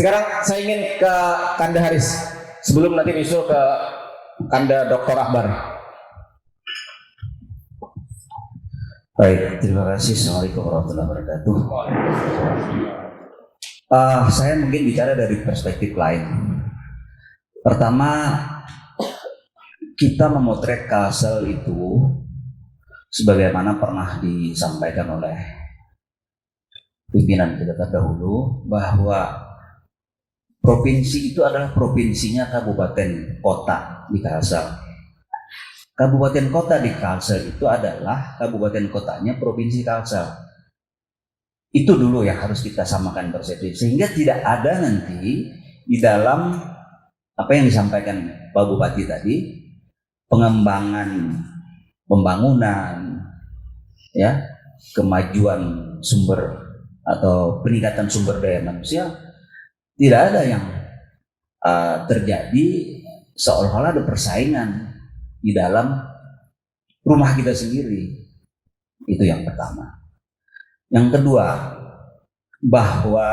Sekarang saya ingin ke Kanda Haris sebelum nanti nyusul ke Kanda Dr. Akbar. Baik, terima kasih. Assalamualaikum warahmatullahi wabarakatuh. Saya mungkin bicara dari perspektif lain. Pertama, kita memotret Kalsel itu sebagaimana pernah disampaikan oleh pimpinan kita terdahulu bahwa provinsi itu adalah provinsinya kabupaten kota di Kalsel. Kabupaten kota di Kalsel itu adalah kabupaten kotanya provinsi Kalsel. Itu dulu yang harus kita samakan persepsi, sehingga tidak ada nanti di dalam apa yang disampaikan Pak Bupati tadi, pengembangan pembangunan, ya, kemajuan sumber atau peningkatan sumber daya manusia, tidak ada yang terjadi seolah-olah ada persaingan di dalam rumah kita sendiri. Itu yang pertama. Yang kedua, bahwa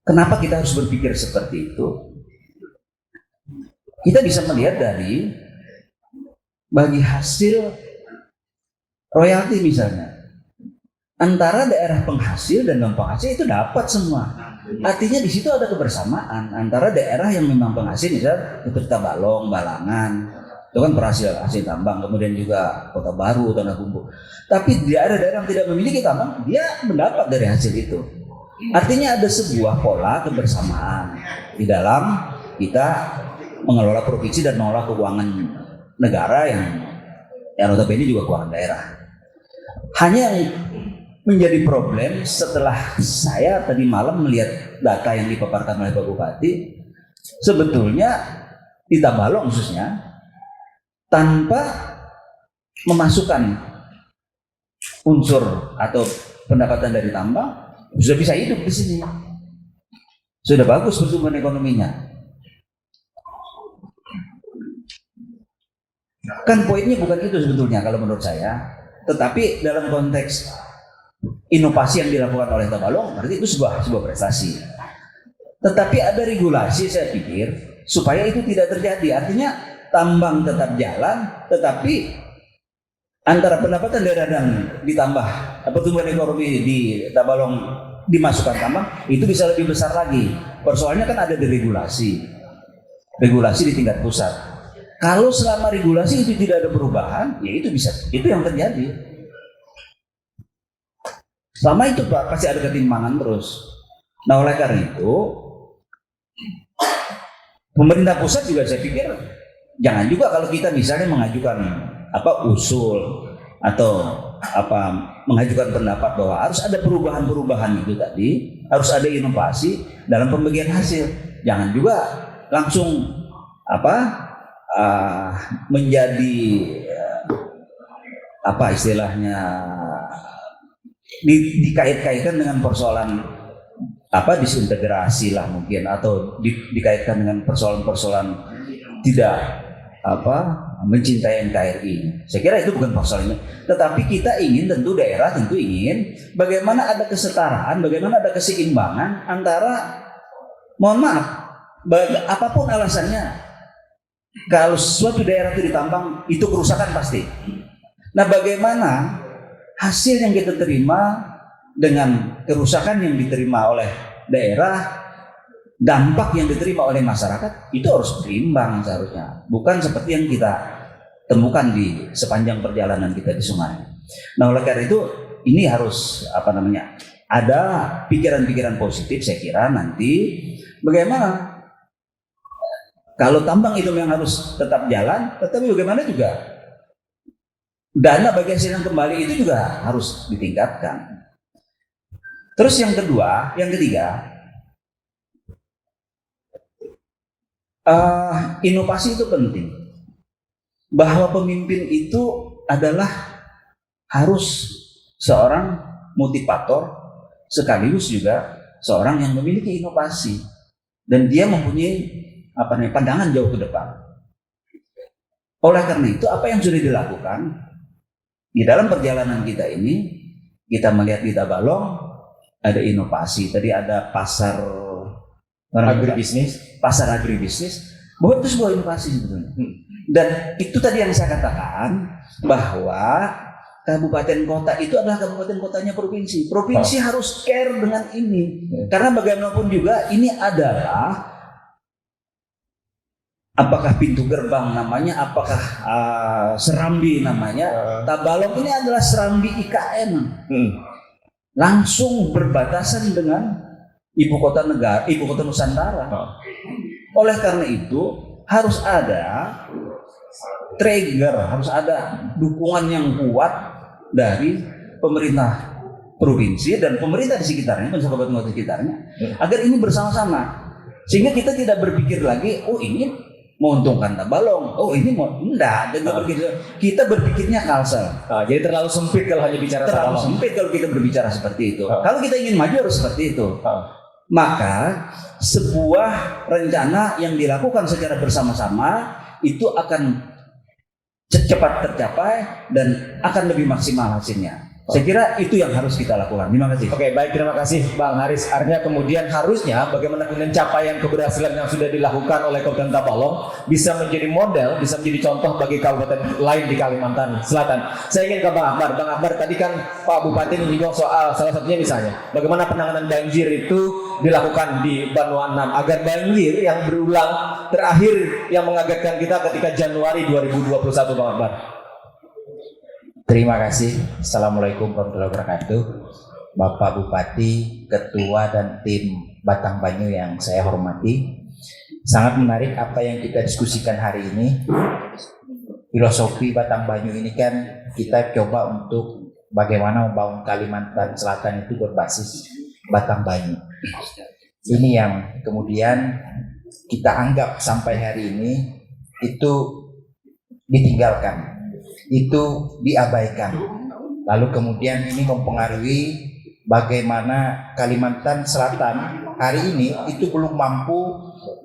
kenapa kita harus berpikir seperti itu? Kita bisa melihat dari bagi hasil royalti misalnya, antara daerah penghasil dan non penghasil itu dapat semua. Artinya di situ ada kebersamaan antara daerah yang memang penghasil, misalnya seperti Tabalong, Balangan, itu kan penghasil hasil tambang, kemudian juga Kota Baru, Tanah Bumbu. Tapi di daerah-daerah yang tidak memiliki tambang, dia mendapat dari hasil itu. Artinya ada sebuah pola kebersamaan di dalam kita mengelola provinsi dan mengelola keuangan negara yang notabene juga keuangan daerah. Hanya yang menjadi problem setelah saya tadi malam melihat data yang dipaparkan oleh Pak Bupati, sebetulnya di Tabalong khususnya tanpa memasukkan unsur atau pendapatan dari tambang sudah bisa hidup di sini, sudah bagus pertumbuhan ekonominya. Kan poinnya bukan itu sebetulnya kalau menurut saya, tetapi dalam konteks inovasi yang dilakukan oleh Tabalong, berarti itu sebuah prestasi. Tetapi ada regulasi, saya pikir, supaya itu tidak terjadi. Artinya tambang tetap jalan, tetapi antara pendapatan daerah dan ditambah pertumbuhan ekonomi di Tabalong dimasukkan tambang, itu bisa lebih besar lagi. Persoalannya kan ada di regulasi di tingkat pusat. Kalau selama regulasi itu tidak ada perubahan, ya itu yang terjadi. Selama itu Pak, pasti ada ketimpangan terus. Nah, oleh karena itu pemerintah pusat juga saya pikir jangan juga kalau kita misalnya mengajukan usul atau mengajukan pendapat bahwa harus ada perubahan-perubahan itu tadi, harus ada inovasi dalam pembagian hasil. Jangan juga langsung menjadi istilahnya dikait-kaitkan dengan persoalan disintegrasi lah mungkin, atau dikaitkan dengan persoalan-persoalan tidak mencintai NKRI. Saya kira itu bukan persoalannya. Tetapi kita ingin, daerah tentu ingin bagaimana ada kesetaraan, bagaimana ada keseimbangan antara, mohon maaf, apapun alasannya, kalau suatu daerah itu ditambang, itu kerusakan pasti. Nah, bagaimana hasil yang kita terima dengan kerusakan yang diterima oleh daerah, dampak yang diterima oleh masyarakat, itu harus berimbang seharusnya. Bukan seperti yang kita temukan di sepanjang perjalanan kita di sungai. Nah, oleh karena itu ini harus ada pikiran-pikiran positif, saya kira nanti bagaimana kalau tambang itu yang harus tetap jalan, tetapi bagaimana juga dana bagi hasil yang kembali itu juga harus ditingkatkan. Terus yang ketiga, inovasi itu penting. Bahwa pemimpin itu adalah harus seorang motivator sekaligus juga seorang yang memiliki inovasi dan dia mempunyai pandangan jauh ke depan. Oleh karena itu, apa yang sudah dilakukan di dalam perjalanan kita ini, kita melihat di Tabalong, ada inovasi, tadi ada pasar Agribisnis. pasar agribisnis, bahwa itu sebuah inovasi sebetulnya. Dan itu tadi yang saya katakan bahwa kabupaten kota itu adalah kabupaten kotanya provinsi. Provinsi harus care dengan ini, karena bagaimanapun juga ini adalah apakah pintu gerbang namanya, apakah serambi namanya. Tabalong ini adalah serambi IKN, langsung berbatasan dengan ibu kota negara, ibu kota Nusantara. Oleh karena itu harus ada trigger, harus ada dukungan yang kuat dari pemerintah provinsi dan pemerintah di sekitarnya, kabupaten kota sekitarnya, agar ini bersama-sama, sehingga kita tidak berpikir lagi, oh ini menguntungkan Tabalong, oh ini mau enggak, kita berpikirnya Kalsel. Jadi terlalu sempit kalau hanya bicara Terlalu Tabalong. sempit kalau kita berbicara seperti itu. Kalau kita ingin maju harus seperti itu. Maka sebuah rencana yang dilakukan secara bersama-sama itu akan cepat tercapai dan akan lebih maksimal hasilnya. Saya kira itu yang harus kita lakukan. Terima kasih. Oke, baik, terima kasih Bang Haris. Artinya kemudian harusnya bagaimana kemudian capaian keberhasilan yang sudah dilakukan oleh Kabupaten Tabalong bisa menjadi model, bisa menjadi contoh bagi kabupaten lain di Kalimantan Selatan. Saya ingin ke Bang Akbar. Bang Akbar, tadi kan Pak Bupati menyinggung soal salah satunya misalnya bagaimana penanganan banjir itu dilakukan di Banuan 6 agar banjir yang berulang terakhir yang mengagetkan kita ketika Januari 2021, Bang Akbar. Terima kasih. Assalamualaikum warahmatullahi wabarakatuh. Bapak Bupati, Ketua dan tim Batang Banyu yang saya hormati. Sangat menarik apa yang kita diskusikan hari ini. Filosofi Batang Banyu ini kan kita coba untuk bagaimana membangun Kalimantan Selatan itu berbasis Batang Banyu. Ini yang kemudian kita anggap sampai hari ini itu ditinggalkan, itu diabaikan. Lalu kemudian ini mempengaruhi bagaimana Kalimantan Selatan hari ini itu belum mampu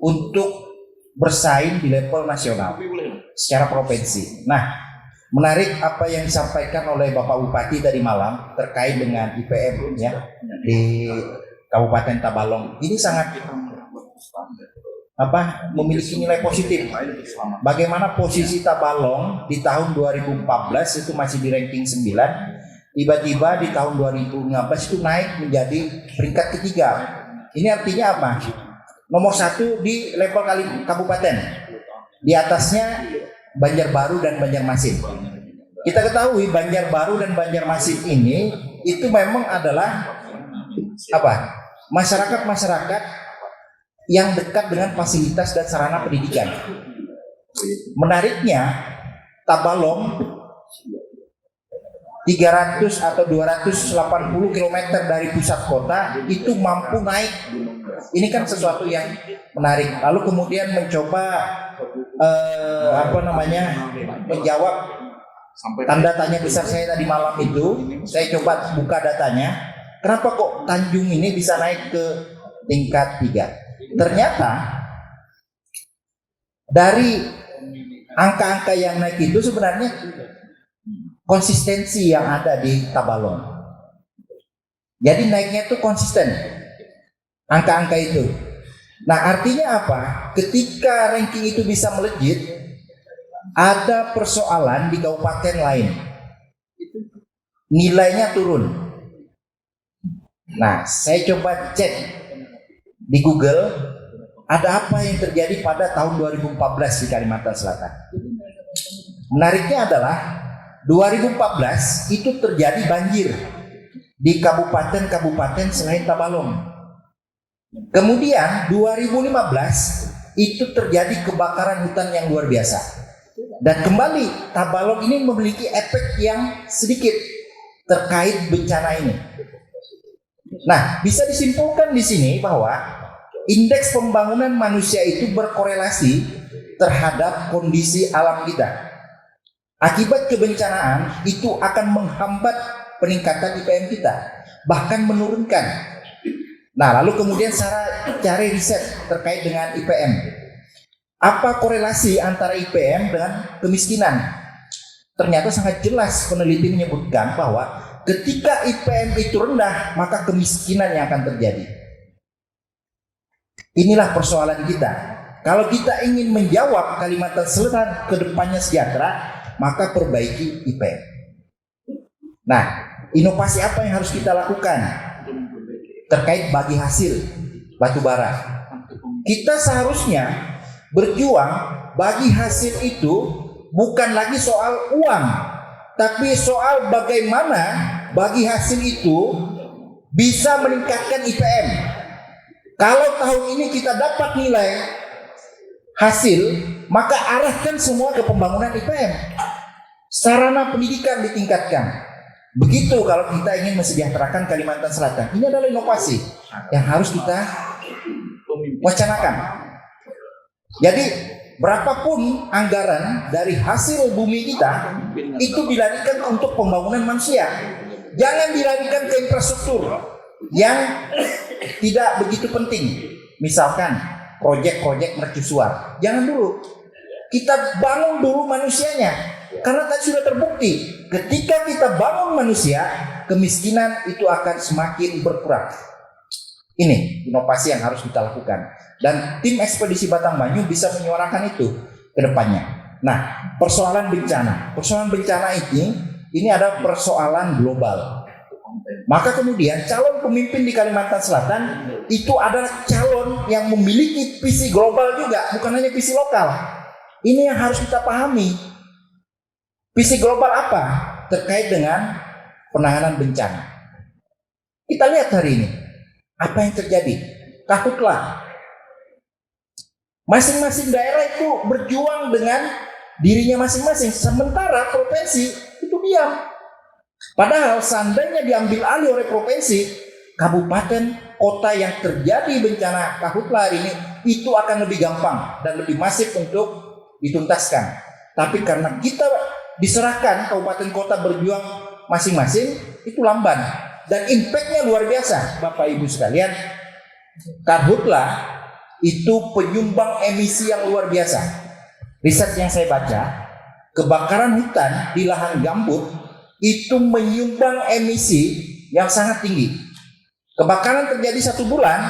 untuk bersaing di level nasional secara provinsi. Nah, menarik apa yang disampaikan oleh Bapak Bupati tadi malam terkait dengan IPM ya di Kabupaten Tabalong. Ini sangat memiliki nilai positif. Bagaimana posisi Tabalong di tahun 2014 itu masih di ranking 9, tiba-tiba di tahun 2015 itu naik menjadi peringkat ketiga. Ini artinya apa? Nomor 1 di level kabupaten. Di atasnya Banjarbaru dan Banjarmasin. Kita ketahui Banjarbaru dan Banjarmasin ini itu memang adalah masyarakat-masyarakat yang dekat dengan fasilitas dan sarana pendidikan. Menariknya, Tabalong 300 atau 280 km dari pusat kota itu mampu naik. Ini kan sesuatu yang menarik. Lalu kemudian mencoba menjawab tanda tanya besar saya tadi malam itu. Saya coba buka datanya. Kenapa kok Tanjung ini bisa naik ke tingkat 3? Ternyata dari angka-angka yang naik itu sebenarnya konsistensi yang ada di Tabalong. Jadi naiknya itu konsisten angka-angka itu. Nah, artinya apa? Ketika ranking itu bisa melejit, ada persoalan di kabupaten lain, nilainya turun. Nah, saya coba cek di Google, ada apa yang terjadi pada tahun 2014 di Kalimantan Selatan. Menariknya adalah 2014 itu terjadi banjir di kabupaten-kabupaten selain Tabalong. Kemudian 2015 itu terjadi kebakaran hutan yang luar biasa. Dan kembali Tabalong ini memiliki efek yang sedikit terkait bencana ini. Nah, bisa disimpulkan di sini bahwa indeks pembangunan manusia itu berkorelasi terhadap kondisi alam kita. Akibat kebencanaan itu akan menghambat peningkatan IPM kita, bahkan menurunkan. Nah, lalu kemudian cara cari riset terkait dengan IPM. Apa korelasi antara IPM dengan kemiskinan? Ternyata sangat jelas peneliti menyebutkan bahwa ketika IPM itu rendah, maka kemiskinan yang akan terjadi. Inilah persoalan kita. Kalau kita ingin menjawab Kalimantan Selatan ke depannya sejahtera, maka perbaiki IPM. Nah, inovasi apa yang harus kita lakukan terkait bagi hasil batu bara? Kita seharusnya berjuang bagi hasil itu bukan lagi soal uang, tapi soal bagaimana bagi hasil itu bisa meningkatkan IPM. Kalau tahun ini kita dapat nilai hasil, maka arahkan semua ke pembangunan IPM. Sarana pendidikan ditingkatkan. Begitu kalau kita ingin mensejahterakan Kalimantan Selatan. Ini adalah inovasi yang harus kita wacanakan. Jadi berapapun anggaran dari hasil bumi kita itu dilarikan untuk pembangunan manusia. Jangan dilarikan ke infrastruktur yang tidak begitu penting. Misalkan proyek-proyek mercusuar. Jangan dulu. Kita bangun dulu manusianya. Karena tadi sudah terbukti, ketika kita bangun manusia, kemiskinan itu akan semakin berkurang. Ini inovasi yang harus kita lakukan. Dan tim ekspedisi Batam-Banyu bisa menyuarakan itu ke depannya. Nah, persoalan bencana ini ada persoalan global. Maka kemudian calon pemimpin di Kalimantan Selatan itu adalah calon yang memiliki visi global juga, bukan hanya visi lokal. Ini yang harus kita pahami. Visi global apa? Terkait dengan penanganan bencana. Kita lihat hari ini, apa yang terjadi? Karhutla. Masing-masing daerah itu berjuang dengan dirinya masing-masing, sementara provinsi itu diam. Padahal seandainya diambil alih oleh provinsi, kabupaten, kota yang terjadi bencana Karhutla hari ini, itu akan lebih gampang dan lebih masif untuk dituntaskan. Tapi karena kita diserahkan kabupaten kota berjuang masing-masing, itu lamban dan impactnya luar biasa. Bapak Ibu sekalian, Karhutla itu penyumbang emisi yang luar biasa. Riset yang saya baca, kebakaran hutan di lahan gambut itu menyumbang emisi yang sangat tinggi. Kebakaran terjadi 1 bulan,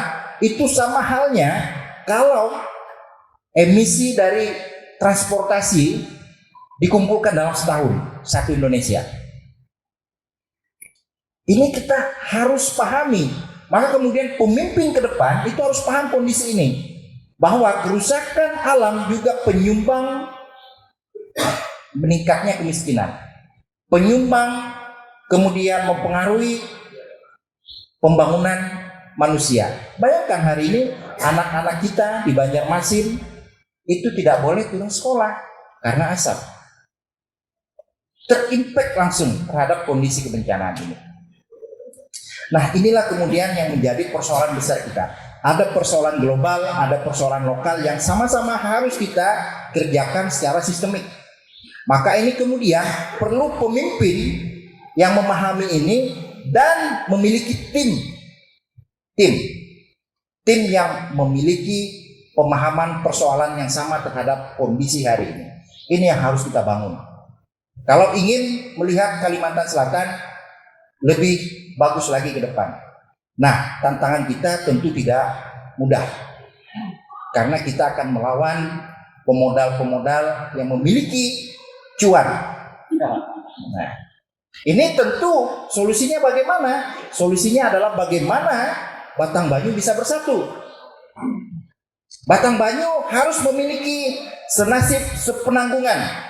itu sama halnya kalau emisi dari transportasi dikumpulkan dalam setahun, satu Indonesia. Ini kita harus pahami. Maka kemudian pemimpin ke depan itu harus paham kondisi ini. Bahwa kerusakan alam juga penyumbang meningkatnya kemiskinan. Penyumbang kemudian mempengaruhi pembangunan manusia. Bayangkan hari ini anak-anak kita di Banjarmasin itu tidak boleh turun sekolah karena asap. Terimpak langsung terhadap kondisi kebencanaan ini. Nah, inilah kemudian yang menjadi persoalan besar kita. Ada persoalan global, ada persoalan lokal yang sama-sama harus kita kerjakan secara sistemik. Maka ini kemudian perlu pemimpin yang memahami ini dan memiliki tim yang memiliki pemahaman persoalan yang sama terhadap kondisi hari ini. Ini yang harus kita bangun. Kalau ingin melihat Kalimantan Selatan lebih bagus lagi ke depan. Nah, tantangan kita tentu tidak mudah. Karena kita akan melawan pemodal-pemodal yang memiliki cuan. Nah, ini tentu solusinya bagaimana? Solusinya adalah bagaimana Batam-Banyu bisa bersatu. Batam-Banyu harus memiliki senasib sepenanggungan.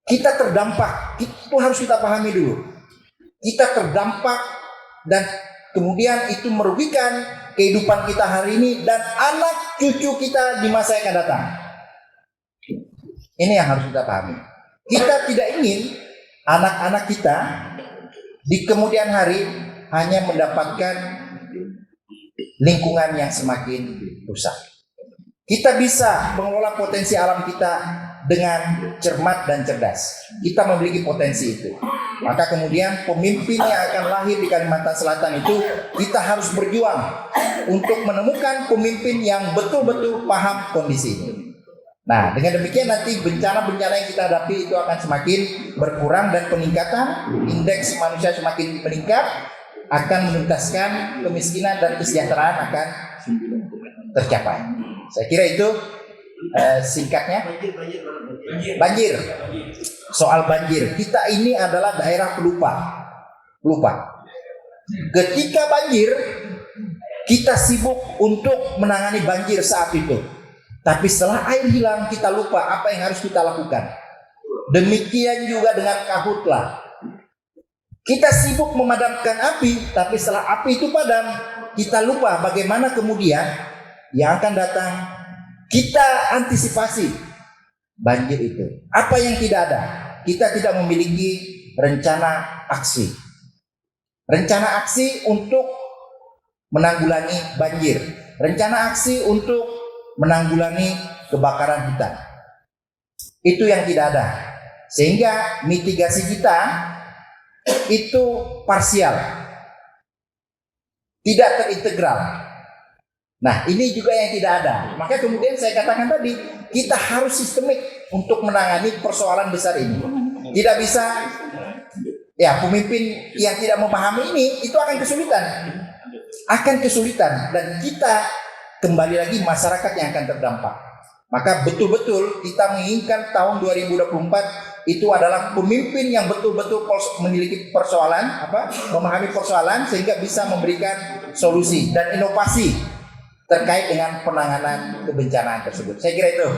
Kita terdampak, itu harus kita pahami dulu. Kita terdampak dan kemudian itu merugikan kehidupan kita hari ini dan anak cucu kita di masa yang akan datang. Ini yang harus kita pahami. Kita tidak ingin anak-anak kita di kemudian hari hanya mendapatkan lingkungan yang semakin rusak. Kita bisa mengelola potensi alam kita dengan cermat dan cerdas. Kita memiliki potensi itu. Maka kemudian pemimpin yang akan lahir di Kalimantan Selatan itu kita harus berjuang untuk menemukan pemimpin yang betul-betul paham kondisi ini. Nah, dengan demikian nanti bencana-bencana yang kita hadapi itu akan semakin berkurang dan peningkatan indeks manusia semakin meningkat, akan menuntaskan kemiskinan dan kesejahteraan akan tercapai. Saya kira itu singkatnya. Banjir. Soal banjir, kita ini adalah daerah pelupa. Ketika banjir, kita sibuk untuk menangani banjir saat itu. Tapi setelah air hilang, kita lupa apa yang harus kita lakukan. Demikian juga dengan karhutlah. Kita sibuk memadamkan api, tapi setelah api itu padam, kita lupa bagaimana kemudian yang akan datang. Kita antisipasi banjir itu. Apa yang tidak ada? Kita tidak memiliki rencana aksi. Rencana aksi untuk menanggulangi banjir. Rencana aksi untuk menanggulangi kebakaran hutan. Itu yang tidak ada. Sehingga mitigasi kita itu parsial. Tidak terintegral. Nah, ini juga yang tidak ada. Maka kemudian saya katakan tadi, kita harus sistemik untuk menangani persoalan besar ini. Tidak bisa ya pemimpin yang tidak memahami ini itu akan kesulitan dan kita kembali lagi masyarakat yang akan terdampak. Maka betul-betul kita menginginkan tahun 2024 itu adalah pemimpin yang betul-betul memiliki persoalan, memahami persoalan sehingga bisa memberikan solusi dan inovasi terkait dengan penanganan kebencanaan tersebut. Saya kira itu.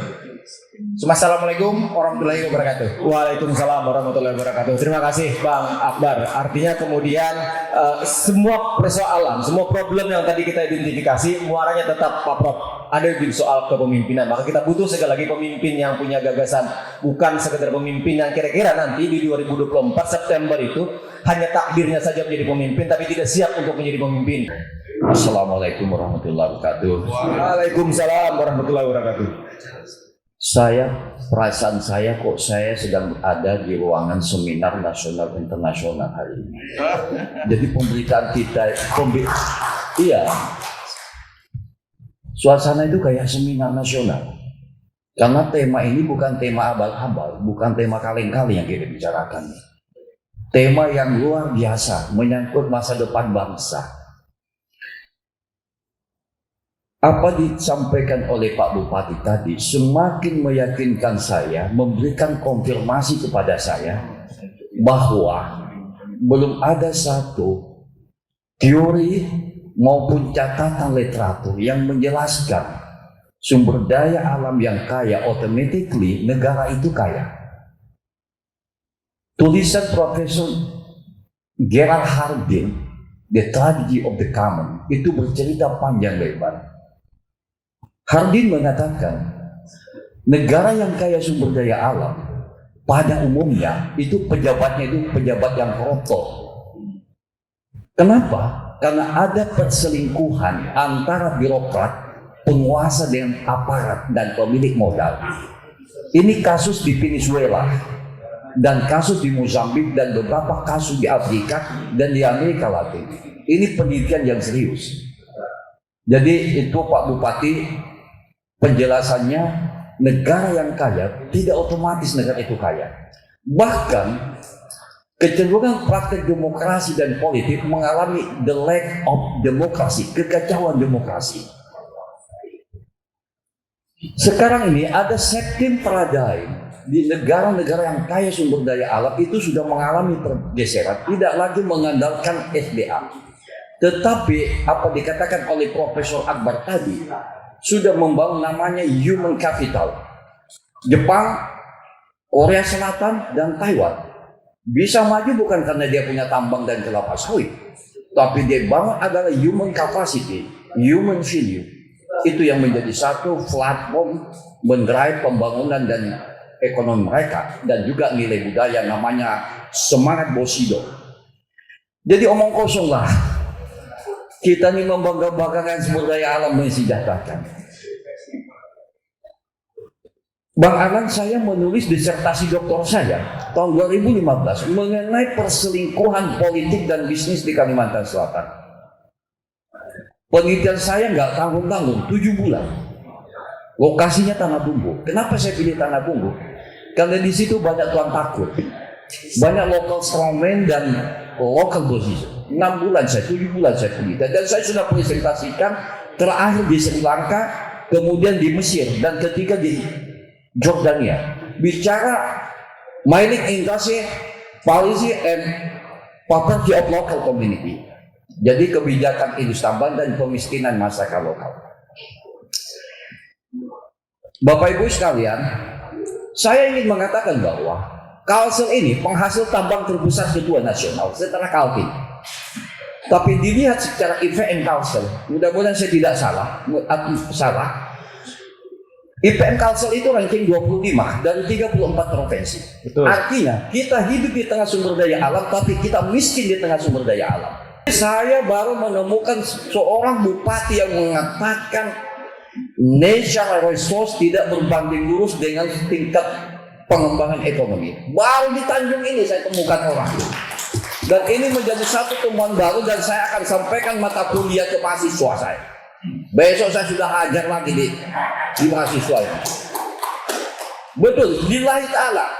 Assalamualaikum warahmatullahi wabarakatuh. Waalaikumsalam warahmatullahi wabarakatuh. Terima kasih Bang Akbar. Artinya kemudian semua persoalan, semua problem yang tadi kita identifikasi, muaranya tetap Pak Prof, ada di soal kepemimpinan. Maka kita butuh sekali lagi pemimpin yang punya gagasan, bukan sekedar pemimpin yang kira-kira nanti di 2024 September itu hanya takdirnya saja menjadi pemimpin, tapi tidak siap untuk menjadi pemimpin. Assalamualaikum warahmatullahi wabarakatuh. Waalaikumsalam warahmatullahi wabarakatuh. Perasaan saya kok saya sedang ada di ruangan seminar nasional internasional hari ini. Jadi pemberitaan kita, iya, suasana itu kayak seminar nasional. Karena tema ini bukan tema abal-abal, bukan tema kaleng-kaleng yang kita bicarakan. Tema yang luar biasa, menyangkut masa depan bangsa. Apa disampaikan oleh Pak Bupati tadi semakin meyakinkan saya, memberikan konfirmasi kepada saya bahwa belum ada satu teori maupun catatan literatur yang menjelaskan sumber daya alam yang kaya automatically negara itu kaya. Tulisan Profesor Gerald Hardin, The Tragedy of the Common, itu bercerita panjang lebar. Hardin mengatakan negara yang kaya sumber daya alam pada umumnya itu pejabatnya itu pejabat yang korup. Kenapa? Karena ada perselingkuhan antara birokrat, penguasa dengan aparat dan pemilik modal. Ini kasus di Venezuela dan kasus di Mozambik dan beberapa kasus di Afrika dan di Amerika Latin. Ini penelitian yang serius. Jadi itu Pak Bupati, penjelasannya negara yang kaya tidak otomatis negara itu kaya. Bahkan kecenderungan praktek demokrasi dan politik mengalami the lack of demokrasi, kekacauan demokrasi. Sekarang ini ada setting paradigm di negara-negara yang kaya sumber daya alam itu sudah mengalami pergeseran, tidak lagi mengandalkan SDA. Tetapi apa dikatakan oleh Profesor Akbar tadi, sudah membangun namanya human capital. Jepang, Korea Selatan, dan Taiwan bisa maju bukan karena dia punya tambang dan kelapa sawit, tapi dia bangun adalah human capacity, human value. Itu yang menjadi satu platform mendrive pembangunan dan ekonomi mereka, dan juga nilai budaya namanya semangat Bushido. Jadi omong kosong lah. Kita ini membangga-banggakan sumber daya alam yang sejahterakan. Bang Alan, saya menulis disertasi doktor saya tahun 2015 mengenai perselingkuhan politik dan bisnis di Kalimantan Selatan. Penelitian saya nggak tanggung-tanggung, 7 bulan. Lokasinya Tanah Bumbu. Kenapa saya pilih Tanah Bumbu? Karena di situ banyak tuan takut, banyak local strongman dan local position. 6 bulan saya, 7 bulan saya pilih. Dan saya sudah presentasikan terakhir di Sri Lanka, kemudian di Mesir, dan ketiga di Jordania. Bicara mining industry, policy and property of local community. Jadi kebijakan industri tambang dan pemiskinan masyarakat lokal. Bapak Ibu sekalian, saya ingin mengatakan bahwa Kalsel ini penghasil tambang terbesar kedua nasional setelah Kaltim. Tapi dilihat secara IPM Kalsel, mudah-mudahan saya tidak salah. IPM Kalsel itu ranking 25 dari 34 provinsi. Betul. Artinya kita hidup di tengah sumber daya alam, tapi kita miskin di tengah sumber daya alam. Saya baru menemukan seorang bupati yang mengatakan natural resource tidak berbanding lurus dengan tingkat pengembangan ekonomi. Baru di Tanjung ini saya temukan orang. Dan ini menjadi satu temuan baru dan saya akan sampaikan mata kuliah ke mahasiswa saya. Besok saya sudah hajar lagi di mahasiswa ini. Betul, lillahi ta'ala.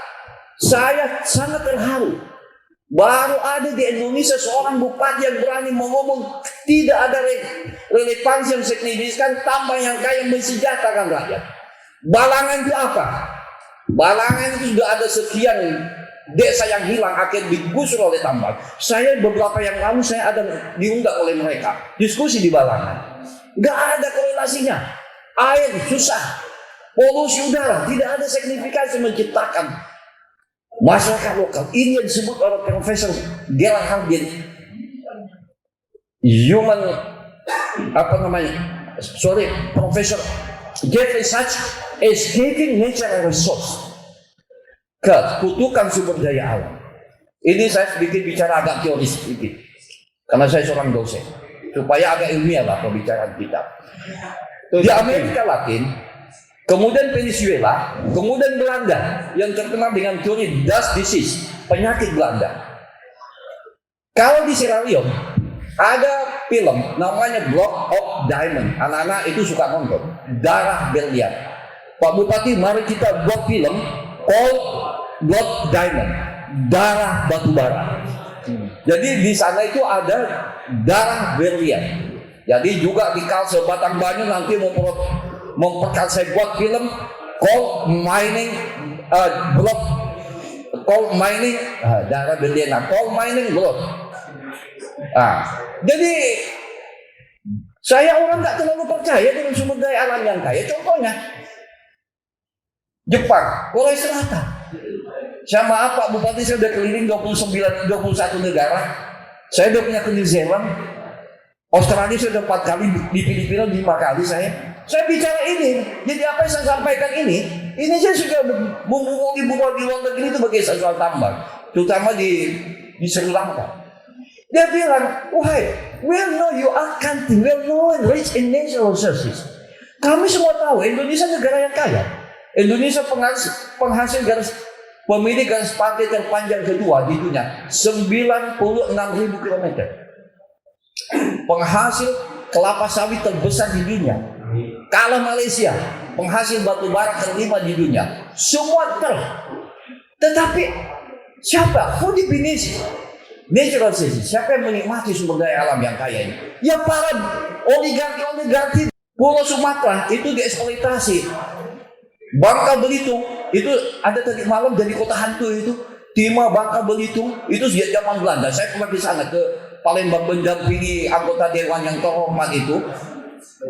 Saya sangat terharu. Baru ada di Indonesia seorang bupati yang berani ngomong tidak ada relevansi yang signifikan tambang yang kaya mensejahterakan rakyat. Balangan itu apa? Balangan itu sudah ada sekian desa yang hilang akhirnya digusur oleh tambang. Saya beberapa yang lalu saya ada diundang oleh mereka diskusi di Balangan. Gak ada korelasinya. Air susah, polusi udara tidak ada signifikansi menciptakan masyarakat lokal. Ini yang disebut oleh Profesor Gerald Hardin Profesor Jeffrey Sachs escaping natural resource. Kutukan sumber daya alam. Ini saya sedikit bicara agak teoris sedikit, karena saya seorang dosen, supaya agak ilmiah lah pembicaraan kita. Di Amerika Latin, kemudian Venezuela, kemudian Belanda yang terkenal dengan teori dust disease, penyakit Belanda. Kalau di Sierra Leone ada film namanya Blood of Diamond. Anak-anak itu suka nonton, darah berlian. Pak Bupati, mari kita buat film called Blood Diamond, darah batu bara. Jadi di sana itu ada darah berlian. Jadi juga di Kalsel Batang Banyu nanti memperkal saya buat film coal mining blood, coal mining darah berlian, coal mining blood. Jadi saya orang nggak terlalu percaya dengan sumber daya alam yang kaya. Contohnya Jepang, Korea Selatan. Saya maaf Pak Bupati, saya udah keliling 21 negara. Saya udah punya ke New Zealand, Australia saya udah 4 kali, di Filipina 5 kali saya bicara ini. Jadi apa yang saya sampaikan ini saya sudah menghubungi di luar negeri itu bagi soal tambang, terutama di Sri Lanka. Dia bilang, we know you are country, we know and rich in natural resources. Kami semua tahu Indonesia negara yang kaya. Indonesia penghasil pemilik garis pantai terpanjang kedua di dunia, 96.000 km. Penghasil kelapa sawit terbesar di dunia, kalah Malaysia. Penghasil batu bara kelima di dunia. Semua tetapi siapa? Who definition natural resources? Siapa yang menikmati sumber daya alam yang kaya ini? Ya para oligarki Pulau Sumatera itu dieksploitasi. Bangka Belitung itu ada tadi malam jadi kota hantu itu. Timah Bangka Belitung itu sejak zaman Belanda. Saya pernah di sana ke Palembang mendampingi anggota dewan yang terhormat itu.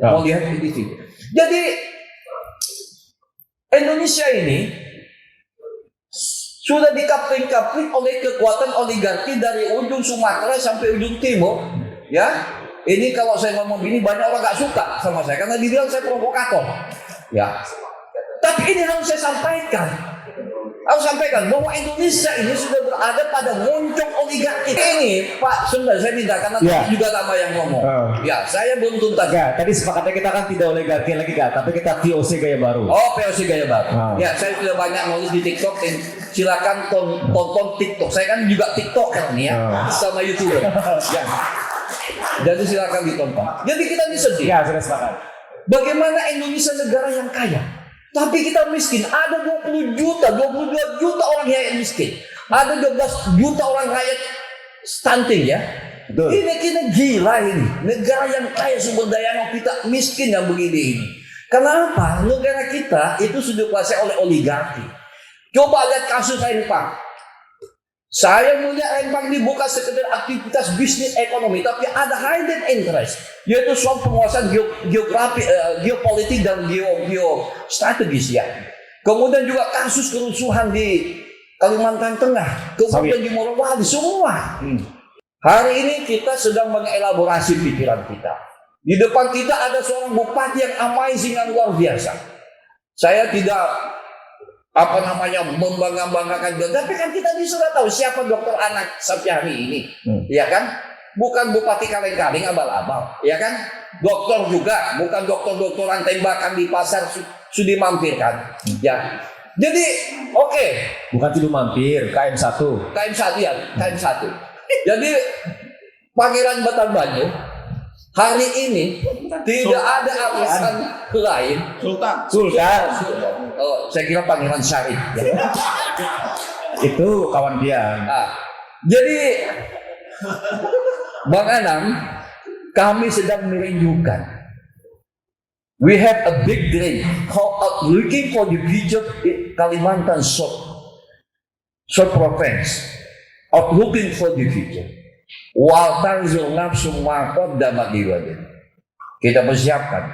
Mau lihat di situ. Jadi Indonesia ini sudah dikapling-kapling oleh kekuatan oligarki dari ujung Sumatera sampai ujung timur. Ya, ini kalau saya ngomong ini banyak orang nggak suka sama saya karena dibilang saya provokator. Ya. Tapi ini harus saya sampaikan. Bahwa Indonesia ini sudah berada pada moncong oligarki. Ini Pak Sunda, saya minta karena tadi juga lama yang ngomong. Ya, saya belum tuntas. Ya, tadi sepakatnya kita kan tidak oligarki lagi tapi kita VOC gaya baru. Oh, VOC gaya baru. Ya, saya sudah banyak nulis di TikTok. Silakan tonton TikTok. Saya kan juga TikToker nih ya, sama YouTuber. Ya. Jadi silakan ditonton. Jadi kita ini sedih. Ya, sudah sepakat. Bagaimana Indonesia negara yang kaya, tapi kita miskin. Ada 20 juta, 22 juta orang yang miskin. Ada 12 juta orang rakyat stunting ya. Betul. Ini kita gila ini. Negara yang kaya sumber daya, kita miskin yang begini ini. Kenapa? Negara kita itu sudah dikuasai oleh oligarki. Coba lihat kasus Renpang. Saya melihat Renpang ini bukan sekedar aktivitas bisnis ekonomi, tapi ada hidden interest, yaitu soal penguasaan geografi, geopolitik dan geostrategis ya. Kemudian juga kasus kerusuhan di Kalimantan Tengah, kemudian di Morowali, semua. Hari ini kita sedang mengelaborasi pikiran kita. Di depan kita ada seorang bupati yang amazing yang luar biasa. Saya tidak membangga-banggakan dia, tapi kan kita sudah tahu siapa Dokter Anak Sapyari ini, ya kan? Bukan bupati kaleng-kaleng abal-abal, ya kan? Dokter juga, bukan dokter-dokteran tembakan di pasar sudah mampirkan, ya. Jadi, oke. Bukan tidur mampir, KM1. KM1 ya, KM1. Jadi Pangeran Batanbanyu hari ini tidak ada alasan lain. Sultan. Oh, saya kira Pangeran Syarif. Ya. Itu kawan dia. Nah, jadi Bang Anam, kami sedang merindukan. We have a big dream, looking for the future in Kalimantan South Province, of looking for the future. Waltanzul nafsu makot damagiwadin. Kita persiapkan.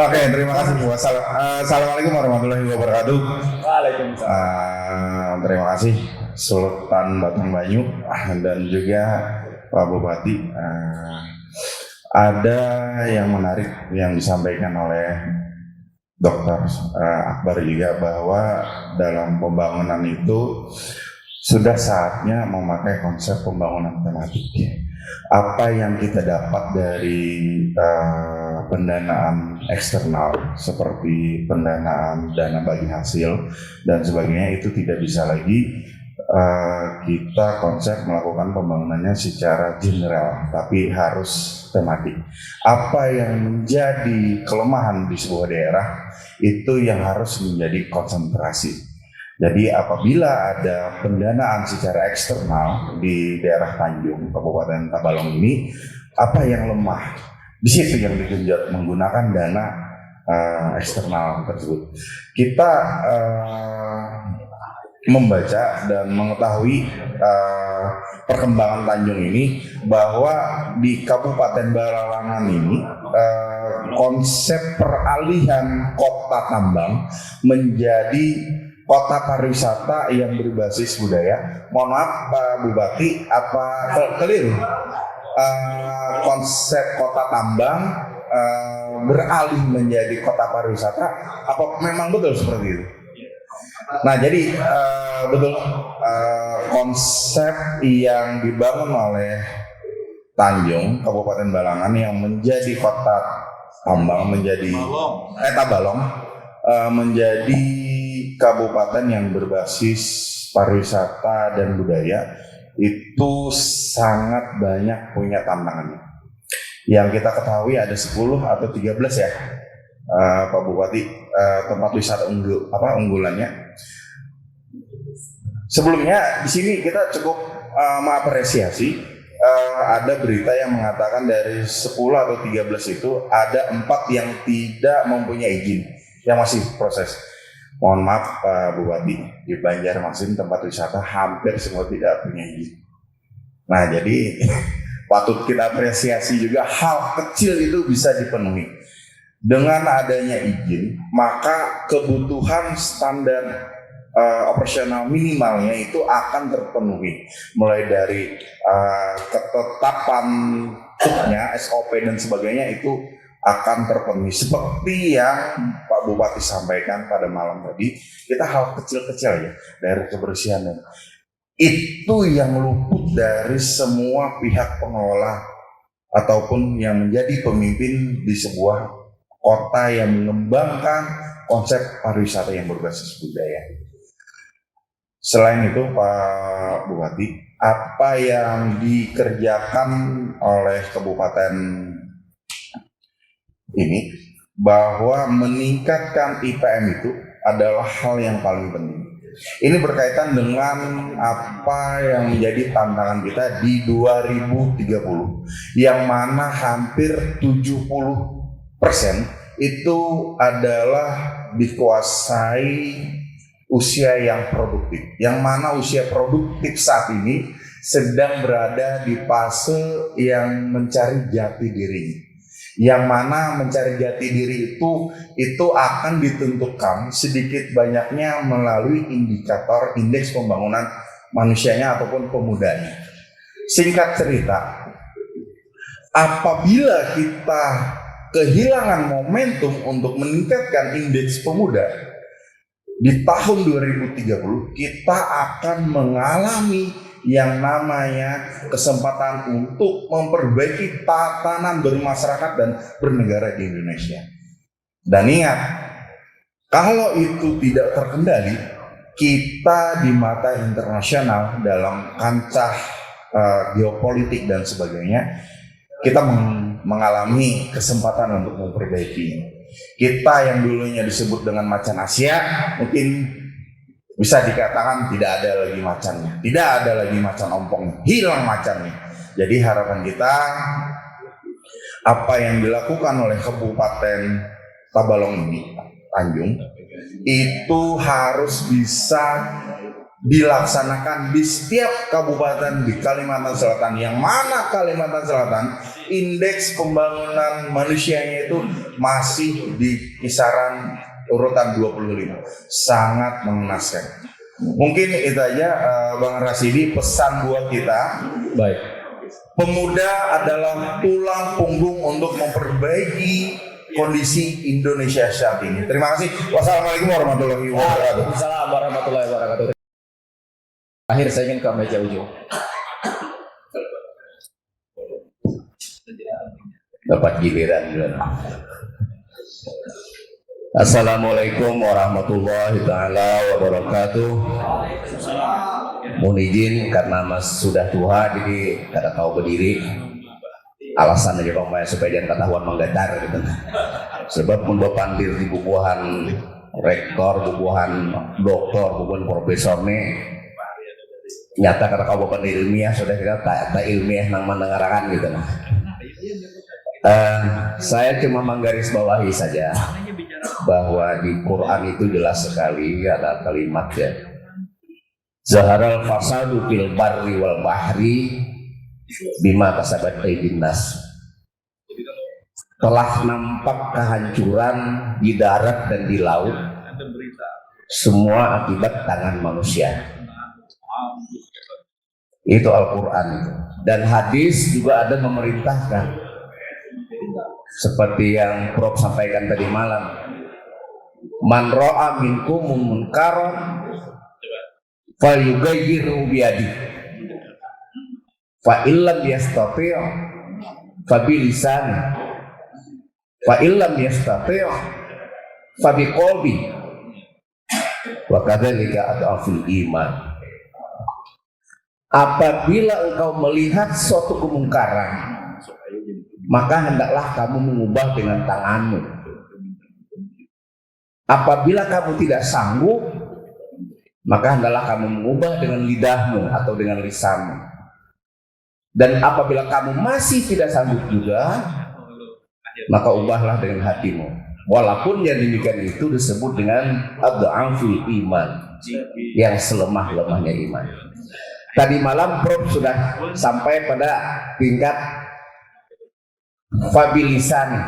Oke, terima kasih Bu. Assalamualaikum warahmatullahi wabarakatuh. Waalaikumsalam. Terima kasih Sultan Batanbanyu dan juga Pak Bupati. Ada yang menarik yang disampaikan oleh Dr. Akbar juga, bahwa dalam pembangunan itu sudah saatnya memakai konsep pembangunan tematik. Apa yang kita dapat dari pendanaan eksternal seperti pendanaan dana bagi hasil dan sebagainya itu tidak bisa lagi kita konsep melakukan pembangunannya secara general, tapi harus tematik. Apa yang menjadi kelemahan di sebuah daerah itu yang harus menjadi konsentrasi. Jadi apabila ada pendanaan secara eksternal di daerah Tanjung, Kabupaten Tabalong ini, apa yang lemah? Di situ yang digenjot menggunakan dana eksternal tersebut. Kita membaca dan mengetahui perkembangan Tanjung ini, bahwa di Kabupaten Balalangan ini konsep peralihan kota tambang menjadi kota pariwisata yang berbasis budaya. Mohon maaf Pak Bupati, apa keliru? Konsep kota tambang beralih menjadi kota pariwisata, apa memang betul seperti itu? Nah, jadi betul konsep yang dibangun oleh Tanjung, Kabupaten Balangan yang menjadi kota tambang, menjadi Tabalong, menjadi kabupaten yang berbasis pariwisata dan budaya, itu sangat banyak punya tantangannya. Yang kita ketahui ada 10 atau 13 ya, Pak Bupati, tempat wisata unggulannya. Sebelumnya di sini kita cukup mengapresiasi, ada berita yang mengatakan dari 10 atau 13 itu ada 4 yang tidak mempunyai izin, yang masih proses. Mohon maaf Pak Bupati, di Banjarmasin tempat wisata hampir semua tidak punya izin. Nah, jadi patut kita apresiasi juga, hal kecil itu bisa dipenuhi. Dengan adanya izin, maka kebutuhan standar operasional minimalnya itu akan terpenuhi. Mulai dari ketetapan SOP dan sebagainya itu akan terpenuhi. Seperti yang Pak Bupati sampaikan pada malam tadi, kita hal kecil-kecil ya, dari kebersihan itu yang luput dari semua pihak pengelola ataupun yang menjadi pemimpin di sebuah kota yang mengembangkan konsep pariwisata yang berbasis budaya. Selain itu Pak Bupati, apa yang dikerjakan oleh kabupaten ini bahwa meningkatkan IPM itu adalah hal yang paling penting. Ini berkaitan dengan apa yang menjadi tantangan kita di 2030, yang mana hampir 70% itu adalah dikuasai usia yang produktif, yang mana usia produktif saat ini sedang berada di fase yang mencari jati diri, yang mana mencari jati diri itu akan ditentukan sedikit banyaknya melalui indikator indeks pembangunan manusianya ataupun pemudanya. Singkat cerita, apabila kita kehilangan momentum untuk meningkatkan indeks pemuda di tahun 2030, kita akan mengalami yang namanya kesempatan untuk memperbaiki tatanan bermasyarakat dan bernegara di Indonesia. Dan ingat, kalau itu tidak terkendali, kita di mata internasional dalam kancah geopolitik dan sebagainya, kita mengalami kesempatan untuk memperbaiki. Kita yang dulunya disebut dengan macan Asia, mungkin bisa dikatakan tidak ada lagi macannya, tidak ada lagi macan ompongnya, hilang macannya. Jadi harapan kita, apa yang dilakukan oleh Kabupaten Tabalong ini, Tanjung, itu harus bisa dilaksanakan di setiap kabupaten di Kalimantan Selatan, yang mana Kalimantan Selatan indeks pembangunan manusianya itu masih di kisaran urutan 25, sangat mengenaskan. Mungkin itu aja Bang Rasidi, pesan buat kita. Baik. Pemuda adalah tulang punggung untuk memperbaiki kondisi Indonesia saat ini. Terima kasih. Wassalamualaikum warahmatullahi wabarakatuh. Waalaikumsalam warahmatullahi wabarakatuh. Akhir saya ingin ke meja ujung. Dapat giliran. Assalamualaikum warahmatullahi taala wabarakatuh. Mohon izin karena Mas sudah tua jadi kada tahu berdiri. Alasan aja Bang Maya supaya jangan ketahuan menggetar gitu. Sebab mun bapandir di bubuhan rektor, bubuhan doktor, bubuhan profesor nih nyata karena kau bapak ilmiah sudah kita tak ilmiah nang mendengarkan gitu. Saya cuma menggarisbawahi saja bahwa di Quran itu jelas sekali ada kalimat ya, zaharal fasadu fil barri wal bahri bima kasabat aydin nas. Telah nampak kehancuran di darat dan di laut, semua akibat tangan manusia. Itu Al-Quran itu. Dan hadis juga ada memerintahkan, seperti yang Prof sampaikan tadi malam, man ra'a minkum munkaran falyughayyirhu biyadihi fa illam yastati' fa bilisani fa illam yastati' fa biqalbi wa kadzalika ad'aful iman. Apabila engkau melihat suatu kemungkaran, maka hendaklah kamu mengubah dengan tanganmu. Apabila kamu tidak sanggup, maka hendaklah kamu mengubah dengan lidahmu atau dengan lisanmu. Dan apabila kamu masih tidak sanggup juga, maka ubahlah dengan hatimu. Walaupun yang demikian itu disebut dengan ad'aful iman, yang selemah-lemahnya iman. Tadi malam Prof sudah sampai pada tingkat fabilisan,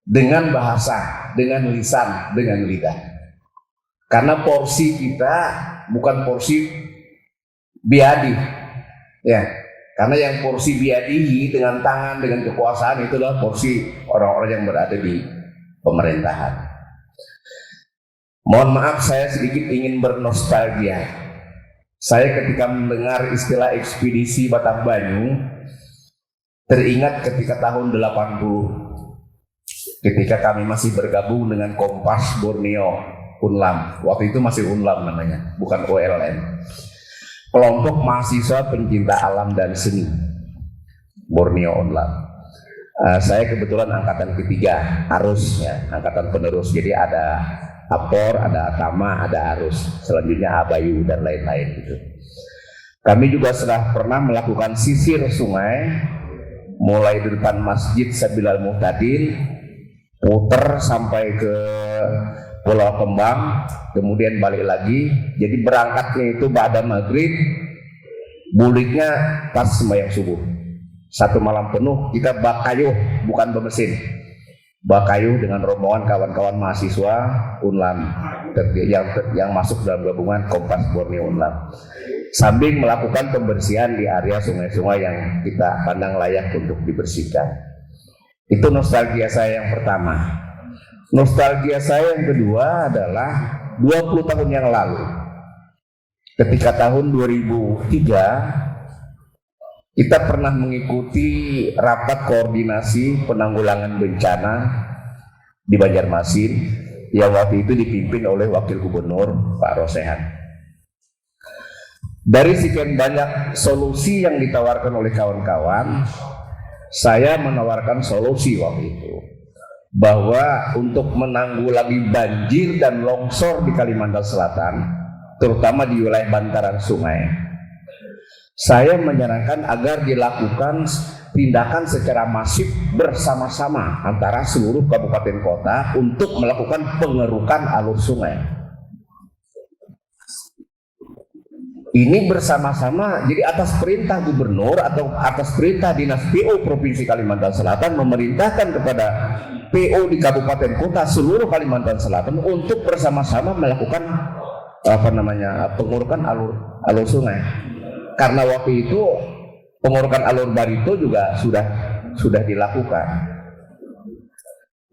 dengan bahasa, dengan lisan, dengan lidah. Karena porsi kita bukan porsi biadi, ya. Karena yang porsi biadihi dengan tangan, dengan kekuasaan itu adalah porsi orang-orang yang berada di pemerintahan. Mohon maaf, saya sedikit ingin bernostalgia. Saya ketika mendengar istilah ekspedisi Batambanyu, teringat ketika tahun 80, ketika kami masih bergabung dengan Kompas Borneo Unlam. Waktu itu masih Unlam namanya, bukan OLM. Kelompok mahasiswa pencinta alam dan seni Borneo Unlam. Saya kebetulan angkatan ketiga, Arus ya, angkatan penerus. Jadi ada Apor, ada Atama, ada Arus. Selanjutnya Abayu dan lain-lain gitu. Kami juga sudah pernah melakukan sisir sungai, mulai di depan Masjid Sabilal Muhtadin, puter sampai ke Pulau Kembang, kemudian balik lagi. Jadi berangkatnya itu ba'da maghrib, buliknya pas sembahyang subuh. Satu malam penuh kita bakayuh, bukan bermesin, bakayuh dengan rombongan kawan-kawan mahasiswa Unlam yang masuk dalam gabungan Kompas Borneo Unlam, sambil melakukan pembersihan di area sungai-sungai yang kita pandang layak untuk dibersihkan. Itu nostalgia saya yang pertama. Nostalgia saya yang kedua adalah 20 tahun yang lalu, ketika tahun 2003 kita pernah mengikuti rapat koordinasi penanggulangan bencana di Banjarmasin yang waktu itu dipimpin oleh Wakil Gubernur Pak Rosehan. Dari sekian banyak solusi yang ditawarkan oleh kawan-kawan, saya menawarkan solusi waktu itu bahwa untuk menanggulangi banjir dan longsor di Kalimantan Selatan, terutama di wilayah bantaran sungai, saya menyarankan agar dilakukan tindakan secara masif bersama-sama antara seluruh kabupaten kota untuk melakukan pengerukan alur sungai. Ini bersama-sama, jadi atas perintah gubernur atau atas perintah Dinas PU Provinsi Kalimantan Selatan memerintahkan kepada PU di kabupaten kota seluruh Kalimantan Selatan untuk bersama-sama melakukan pengurukan alur sungai. Karena waktu itu pengurukan alur Barito juga sudah dilakukan.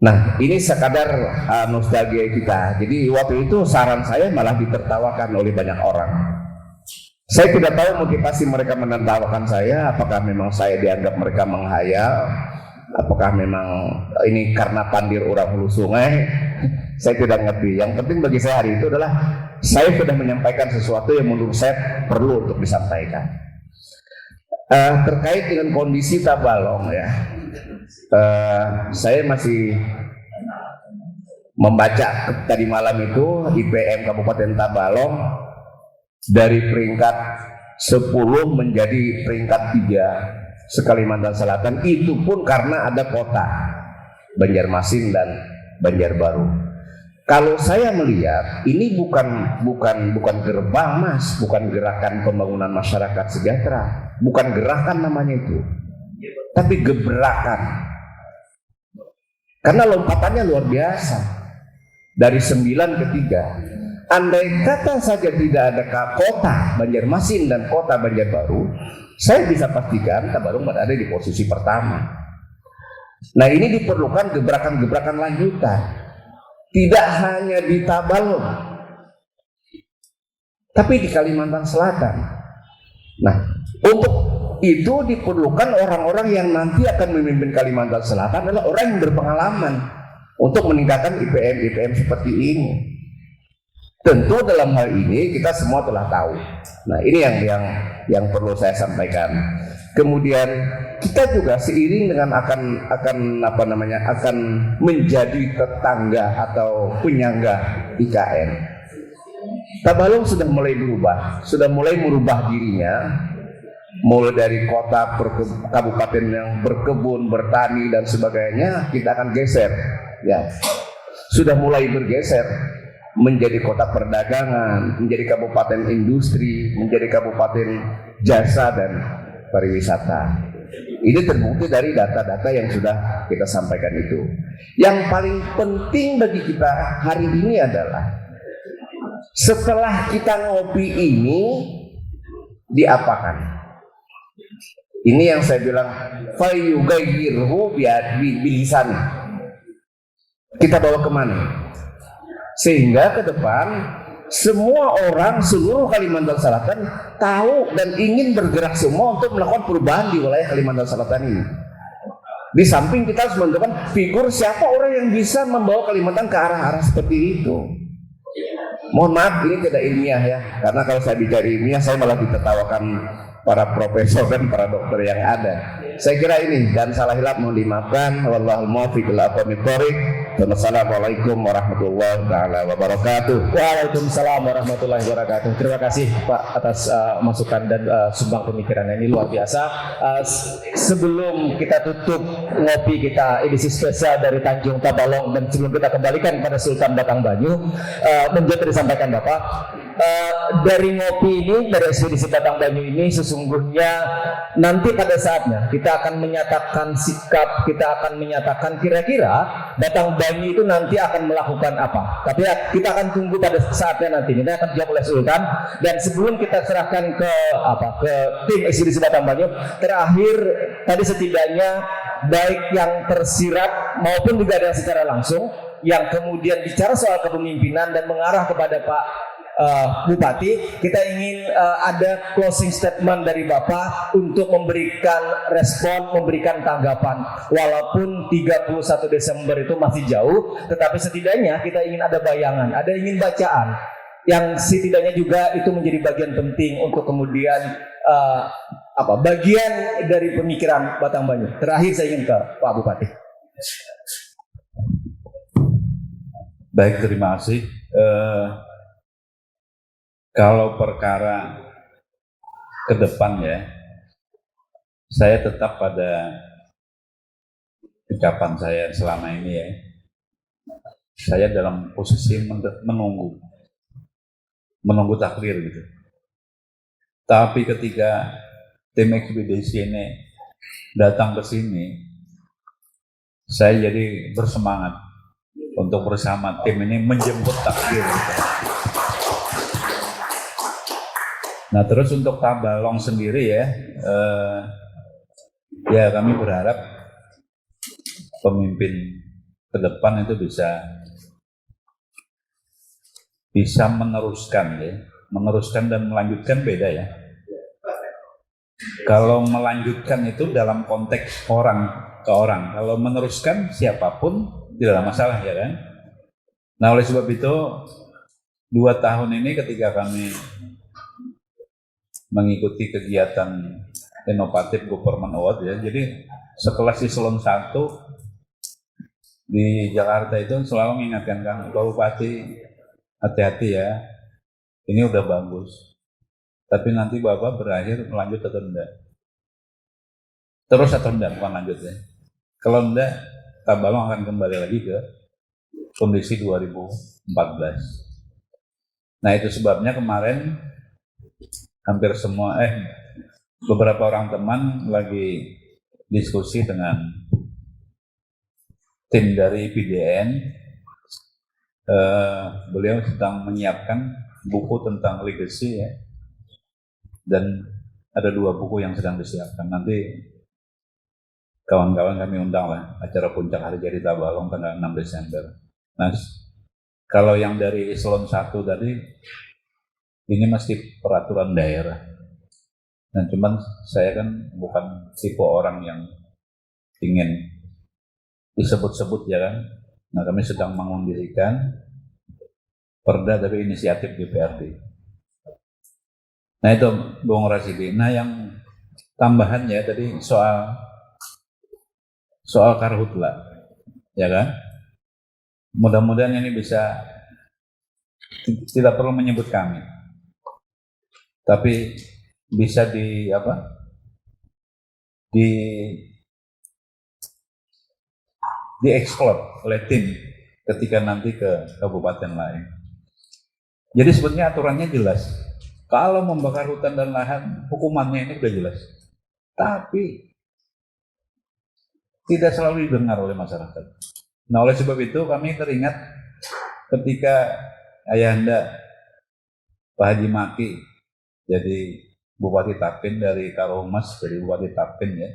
Nah, ini sekadar nostalgia kita. Jadi waktu itu saran saya malah ditertawakan oleh banyak orang. Saya tidak tahu motivasi mereka menertawakan saya. Apakah memang saya dianggap mereka menghayal? Apakah memang ini karena pandir orang hulu sungai? Saya tidak ngerti. Yang penting bagi saya hari itu adalah saya sudah menyampaikan sesuatu yang menurut saya perlu untuk disampaikan. Terkait dengan kondisi Tabalong ya, saya masih membaca tadi malam itu IPM Kabupaten Tabalong dari peringkat 10 menjadi peringkat 3 se-Kalimantan Selatan, itu pun karena ada kota Banjarmasin dan Banjarbaru. Kalau saya melihat ini bukan gerbang Mas, bukan gerakan pembangunan masyarakat sejahtera, bukan gerakan namanya itu, tapi gebrakan. Karena lompatannya luar biasa dari 9 ke 3. Andai kata saja tidak ada kota Banjarmasin dan kota Banjarbaru, saya bisa pastikan Tabalong berada di posisi pertama. Nah, ini diperlukan gebrakan-gebrakan lanjutan. Tidak hanya di Tabalong, tapi di Kalimantan Selatan. Nah, untuk itu diperlukan orang-orang yang nanti akan memimpin Kalimantan Selatan adalah orang yang berpengalaman untuk meningkatkan IPM seperti ini. Tentu dalam hal ini kita semua telah tahu. Nah, ini yang perlu saya sampaikan. Kemudian kita juga seiring dengan akan menjadi tetangga atau penyangga IKN. Tabalong sudah mulai berubah, sudah mulai merubah dirinya, mulai dari kota kabupaten yang berkebun, bertani dan sebagainya, kita akan geser, ya. Sudah mulai bergeser menjadi kota perdagangan, menjadi kabupaten industri, menjadi kabupaten jasa dan pariwisata. Ini terbukti dari data-data yang sudah kita sampaikan itu. Yang paling penting bagi kita hari ini adalah setelah kita ngopi ini diapakan? Ini yang saya bilang fayughayyirhu bilisan. Kita bawa kemana? Sehingga ke depan semua orang seluruh Kalimantan Selatan tahu dan ingin bergerak semua untuk melakukan perubahan di wilayah Kalimantan Selatan ini. Di samping kita harus menentukan figur siapa orang yang bisa membawa Kalimantan ke arah-arah seperti itu. Mohon maaf ini tidak ilmiah ya, karena kalau saya bicara ilmiah saya malah ditertawakan para profesor dan para dokter yang ada. saya kira ini, dan salah hilap mohon dimaafkan. Wallahul muwaffiq ila aqwamit thoriq. Wassalamualaikum warahmatullahi taala wabarakatuh. Waalaikumsalam warahmatullahi wabarakatuh. Terima kasih Pak atas masukan dan sumbang pemikiran ini luar biasa. Sebelum kita tutup ngopi kita edisi spesial dari Tanjung Tabalong dan sebelum kita kembalikan pada Sultan Batang Banyu, menjadi disampaikan Bapak, dari ngopi ini, dari ekspedisi Batang Banyu ini sesungguhnya nanti pada saatnya kita akan menyatakan sikap, kita akan menyatakan kira-kira Batang Banyu itu nanti akan melakukan apa. Tapi kita akan tunggu pada saatnya nanti. Ini akan dijawab oleh Sultan. Dan sebelum kita serahkan ke tim ekspedisi Batang Banyu, terakhir tadi setidaknya baik yang tersirat maupun juga ada yang secara langsung yang kemudian bicara soal kepemimpinan dan mengarah kepada Pak Bupati, kita ingin ada closing statement dari Bapak untuk memberikan respon, memberikan tanggapan. Walaupun 31 Desember itu masih jauh, tetapi setidaknya kita ingin ada bayangan, ada ingin bacaan yang setidaknya juga itu menjadi bagian penting untuk kemudian bagian dari pemikiran Batang Banyu. Terakhir saya ingin ke Pak Bupati. Baik, terima kasih. Kalau perkara ke depan ya, saya tetap pada ucapan saya selama ini ya. Saya dalam posisi menunggu takdir gitu. Tapi ketika tim ekspedisi ini datang ke sini, saya jadi bersemangat untuk bersama tim ini menjemput takdir gitu. Nah, terus untuk Tabalong sendiri ya, ya kami berharap pemimpin ke depan itu bisa meneruskan dan melanjutkan beda ya. Kalau melanjutkan itu dalam konteks orang ke orang, kalau meneruskan siapapun tidak ada masalah ya kan. Nah, oleh sebab itu 2 tahun ini ketika kami mengikuti kegiatan inovatif Government Award ya. Jadi sekelas Eselon 1 di Jakarta itu selalu mengingatkan Kang Pak Bupati, hati-hati ya. Ini udah bagus. Tapi nanti Bapak berakhir melanjut atau enggak? Terus atau enggak, bukan lanjut ya. Kalau enggak, Tabalong akan kembali lagi ke kondisi 2014. Nah, itu sebabnya kemarin hampir semua beberapa orang teman lagi diskusi dengan tim dari PDN. Beliau sedang menyiapkan buku tentang legacy ya, dan ada 2 buku yang sedang disiapkan. Nanti kawan-kawan kami undang lah acara puncak hari jadi Tabalong tanggal 6 Desember. Nah, kalau yang dari Eselon 1 tadi ini mesti peraturan daerah. Nah, cuman saya kan bukan tipe orang yang ingin disebut-sebut ya kan. Nah, kami sedang mengundirikan perda tapi inisiatif DPRD. Nah, itu Bung Rasidi. Nah, yang tambahan ya tadi soal karhutla, ya kan? Mudah-mudahan ini bisa, tidak perlu menyebut kami, tapi bisa dieksplor oleh tim ketika nanti ke kabupaten lain. Jadi sebetulnya aturannya jelas. Kalau membakar hutan dan lahan, hukumannya ini sudah jelas. Tapi tidak selalu didengar oleh masyarakat. Nah, oleh sebab itu kami teringat ketika Ayahanda Pak Haji Maki jadi Bupati Tapin dari Karohumas, jadi Bupati Tapin ya.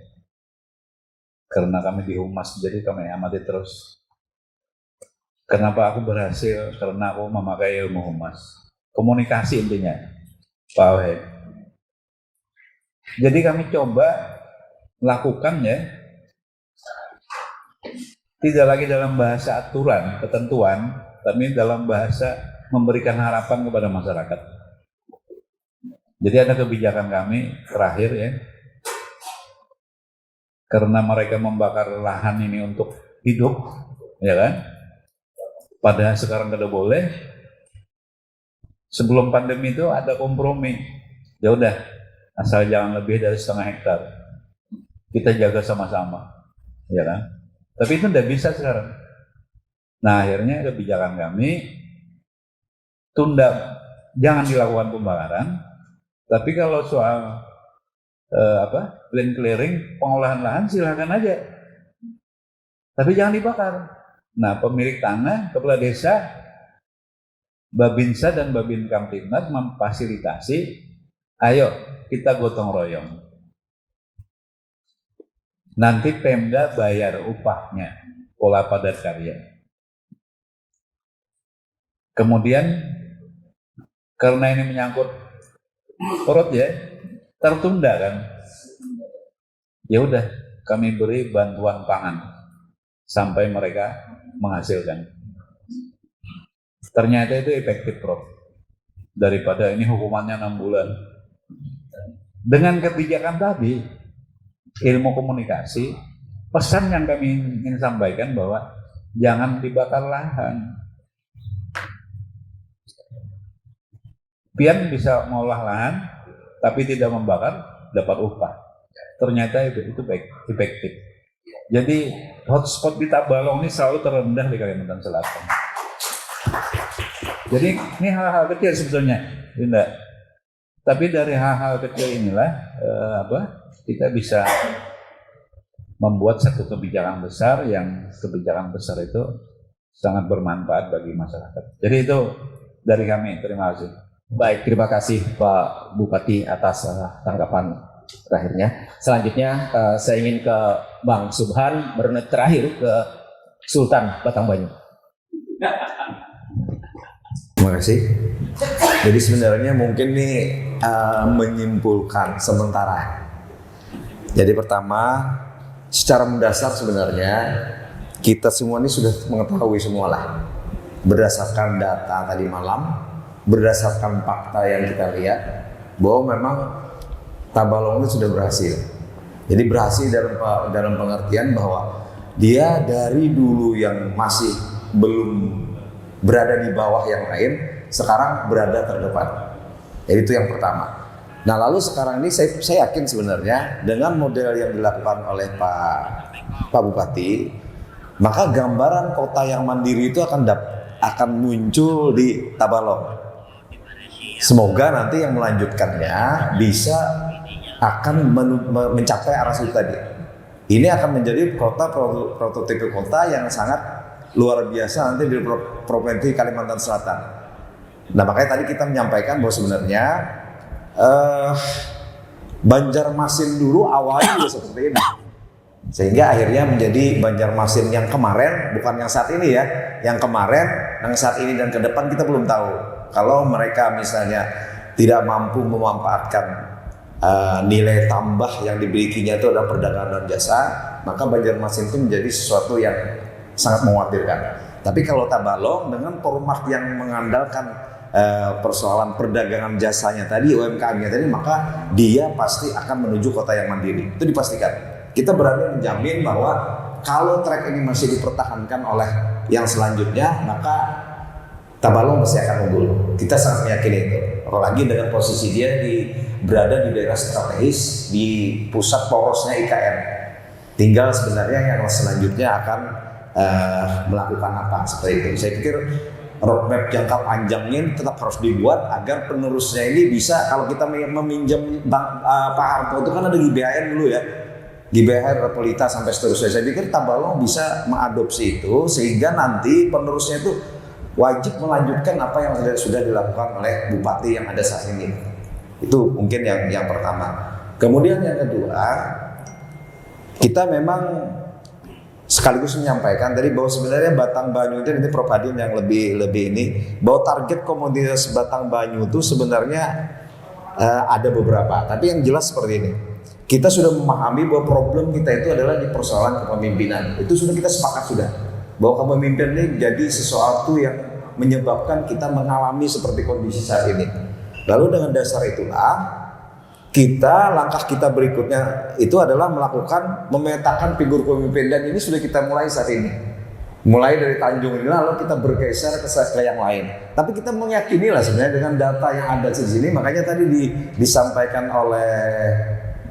Karena kami di Humas, jadi kami amati terus. Kenapa aku berhasil? Karena aku memakai ilmu Humas. Komunikasi intinya, Pak Wahid. Jadi kami coba lakukan ya, tidak lagi dalam bahasa aturan, ketentuan, tapi dalam bahasa memberikan harapan kepada masyarakat. Jadi ada kebijakan kami terakhir ya, karena mereka membakar lahan ini untuk hidup, ya kan? Padahal sekarang tidak boleh. Sebelum pandemi itu ada kompromi. Ya udah, asal jangan lebih dari 0,5 hektar. Kita jaga sama-sama, ya kan? Tapi itu tidak bisa sekarang. Nah, akhirnya kebijakan kami tunda, jangan dilakukan pembakaran. Tapi kalau soal land clearing, pengolahan lahan silakan aja. Tapi jangan dibakar. Nah, pemilik tanah, kepala desa, Babinsa dan Babin Kamtibnas memfasilitasi, ayo kita gotong royong. Nanti Pemda bayar upahnya, pola padat karya. Kemudian karena ini menyangkut perut ya, tertunda kan. Ya udah, kami beri bantuan pangan sampai mereka menghasilkan. Ternyata itu efektif, Prof. Daripada ini hukumannya 6 bulan. Dengan kebijakan tadi, ilmu komunikasi, pesan yang kami ingin sampaikan bahwa jangan dibakar lahan. Pian bisa mengolah lahan, tapi tidak membakar, dapat upah. Ternyata itu efektif. Jadi hotspot di Tabalong ini selalu terendah di Kalimantan Selatan. Jadi ini hal-hal kecil sebetulnya, Linda. Tapi dari hal-hal kecil inilah kita bisa membuat satu kebijakan besar yang kebijakan besar itu sangat bermanfaat bagi masyarakat. Jadi itu dari kami. Terima kasih. Baik, terima kasih Pak Bupati atas tanggapan terakhirnya. Selanjutnya saya ingin ke Bang Subhan, menit terakhir ke Sultan Batangbanyu. Terima kasih. Jadi sebenarnya mungkin nih menyimpulkan sementara. Jadi pertama, secara mendasar sebenarnya kita semua ini sudah mengetahui semualah berdasarkan data tadi malam, berdasarkan fakta yang kita lihat bahwa memang Tabalong itu sudah berhasil. Jadi berhasil dalam pengertian bahwa dia dari dulu yang masih belum berada di bawah yang lain, sekarang berada terdepan. Jadi itu yang pertama. Nah lalu sekarang ini saya yakin sebenarnya dengan model yang dilakukan oleh Pak Bupati, maka gambaran kota yang mandiri itu akan muncul di Tabalong. Semoga nanti yang melanjutkannya bisa akan mencapai arah situ tadi. Ini akan menjadi kota prototipe kota yang sangat luar biasa nanti di Provinsi Kalimantan Selatan. Nah makanya tadi kita menyampaikan bahwa sebenarnya Banjarmasin dulu awalnya juga seperti ini, sehingga akhirnya menjadi Banjarmasin yang kemarin, bukan yang saat ini ya, yang kemarin, yang saat ini dan ke depan kita belum tahu. Kalau mereka misalnya tidak mampu memanfaatkan nilai tambah yang dimilikinya itu adalah perdagangan dan jasa, maka Banjarmasin itu menjadi sesuatu yang sangat mengkhawatirkan. Tapi kalau Tabalong dengan format yang mengandalkan persoalan perdagangan jasanya tadi, UMKM-nya tadi, maka dia pasti akan menuju kota yang mandiri. Itu dipastikan. Kita berani menjamin bahwa kalau track ini masih dipertahankan oleh yang selanjutnya, maka Tabalong pasti akan unggul. Kita sangat meyakini itu. Apalagi dengan posisi dia berada di daerah strategis di pusat porosnya IKN. Tinggal sebenarnya yang selanjutnya akan melakukan apa seperti itu. Saya pikir roadmap jangka panjangnya ini tetap harus dibuat agar penerusnya ini bisa, kalau kita meminjam Pak Harto itu kan ada GBHN dulu ya, GBHN, Repolita sampai seterusnya. Saya pikir Tabalong bisa mengadopsi itu sehingga nanti penerusnya itu wajib melanjutkan apa yang sudah dilakukan oleh bupati yang ada saat ini. Itu mungkin yang pertama. Kemudian yang kedua, kita memang sekaligus menyampaikan tadi bahwa sebenarnya Batangbanyu itu, ini Prof Hadin yang lebih ini, bahwa target komunitas Batangbanyu itu sebenarnya ada beberapa, tapi yang jelas seperti ini. Kita sudah memahami bahwa problem kita itu adalah di persoalan kepemimpinan. Itu sudah kita sepakat sudah, bahwa kepemimpinan ini jadi sesuatu yang menyebabkan kita mengalami seperti kondisi saat ini. Lalu dengan dasar itulah langkah kita berikutnya itu adalah memetakan figur pemimpin, dan ini sudah kita mulai saat ini. Mulai dari Tanjung ini lalu kita bergeser ke yang lain. Tapi kita meyakini lah sebenarnya dengan data yang ada di sini, makanya tadi disampaikan oleh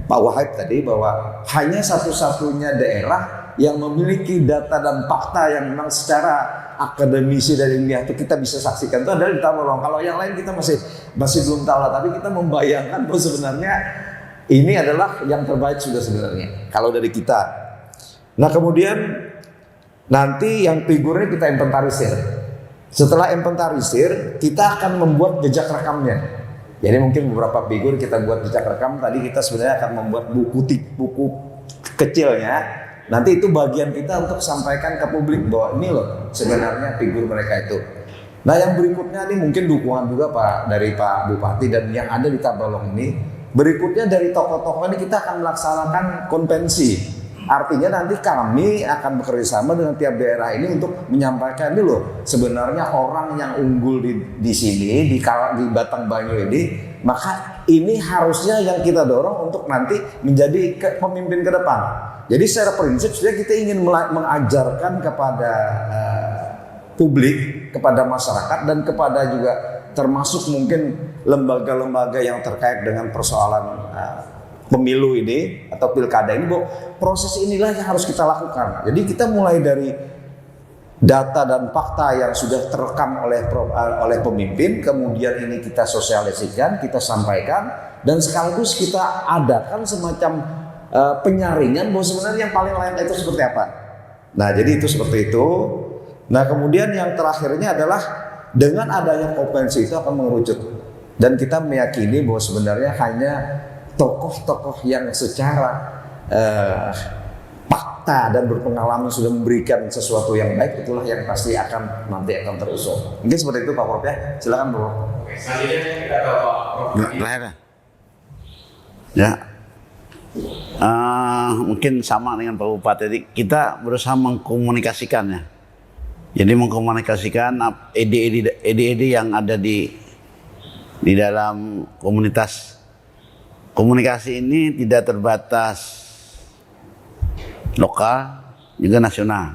Pak Wahid tadi bahwa hanya satu-satunya daerah yang memiliki data dan fakta yang memang secara akademisi dan ilmiah itu kita bisa saksikan itu adalah di Tabalong. Kalau yang lain kita masih belum tahu lah, tapi kita membayangkan bahwa sebenarnya ini adalah yang terbaik sudah sebenarnya kalau dari kita. Nah kemudian nanti yang figurnya kita inventarisir. Setelah inventarisir kita akan membuat jejak rekamnya. Jadi mungkin beberapa figur kita buat jejak rekam. Tadi kita sebenarnya akan membuat buku kecilnya. Nanti itu bagian kita untuk sampaikan ke publik bahwa ini loh sebenarnya figur mereka itu. Nah yang berikutnya ini mungkin dukungan juga dari Pak Bupati dan yang ada di Tabalong ini. Berikutnya dari tokoh-tokoh ini kita akan melaksanakan konvensi. Artinya nanti kami akan bekerjasama dengan tiap daerah ini untuk menyampaikan ini loh sebenarnya orang yang unggul di sini di Batang Banyu ini, maka ini harusnya yang kita dorong untuk nanti menjadi pemimpin ke depan. Jadi secara prinsip sebenarnya kita ingin mengajarkan kepada publik, kepada masyarakat dan kepada juga termasuk mungkin lembaga-lembaga yang terkait dengan persoalan pemilu ini atau pilkada ini, bahwa proses inilah yang harus kita lakukan. Jadi kita mulai dari data dan fakta yang sudah terekam oleh pemimpin, kemudian ini kita sosialisasikan, kita sampaikan, dan sekaligus kita adakan semacam penyaringan bahwa sebenarnya yang paling layak itu seperti apa. Nah jadi itu seperti itu. Nah kemudian yang terakhirnya adalah dengan adanya konvensi itu akan mengerucut, dan kita meyakini bahwa sebenarnya hanya tokoh-tokoh yang secara fakta dan berpengalaman sudah memberikan sesuatu yang baik, itulah yang pasti nanti akan terusung. Mungkin seperti itu Pak Prof ya. Silakan Prof. Selanjutnya kita ke Pak Prof. Ya. Mungkin sama dengan Pak Bupati tadi, kita berusaha mengkomunikasikannya. Jadi mengkomunikasikan ide-ide yang ada di dalam komunitas. Komunikasi ini tidak terbatas lokal, juga nasional,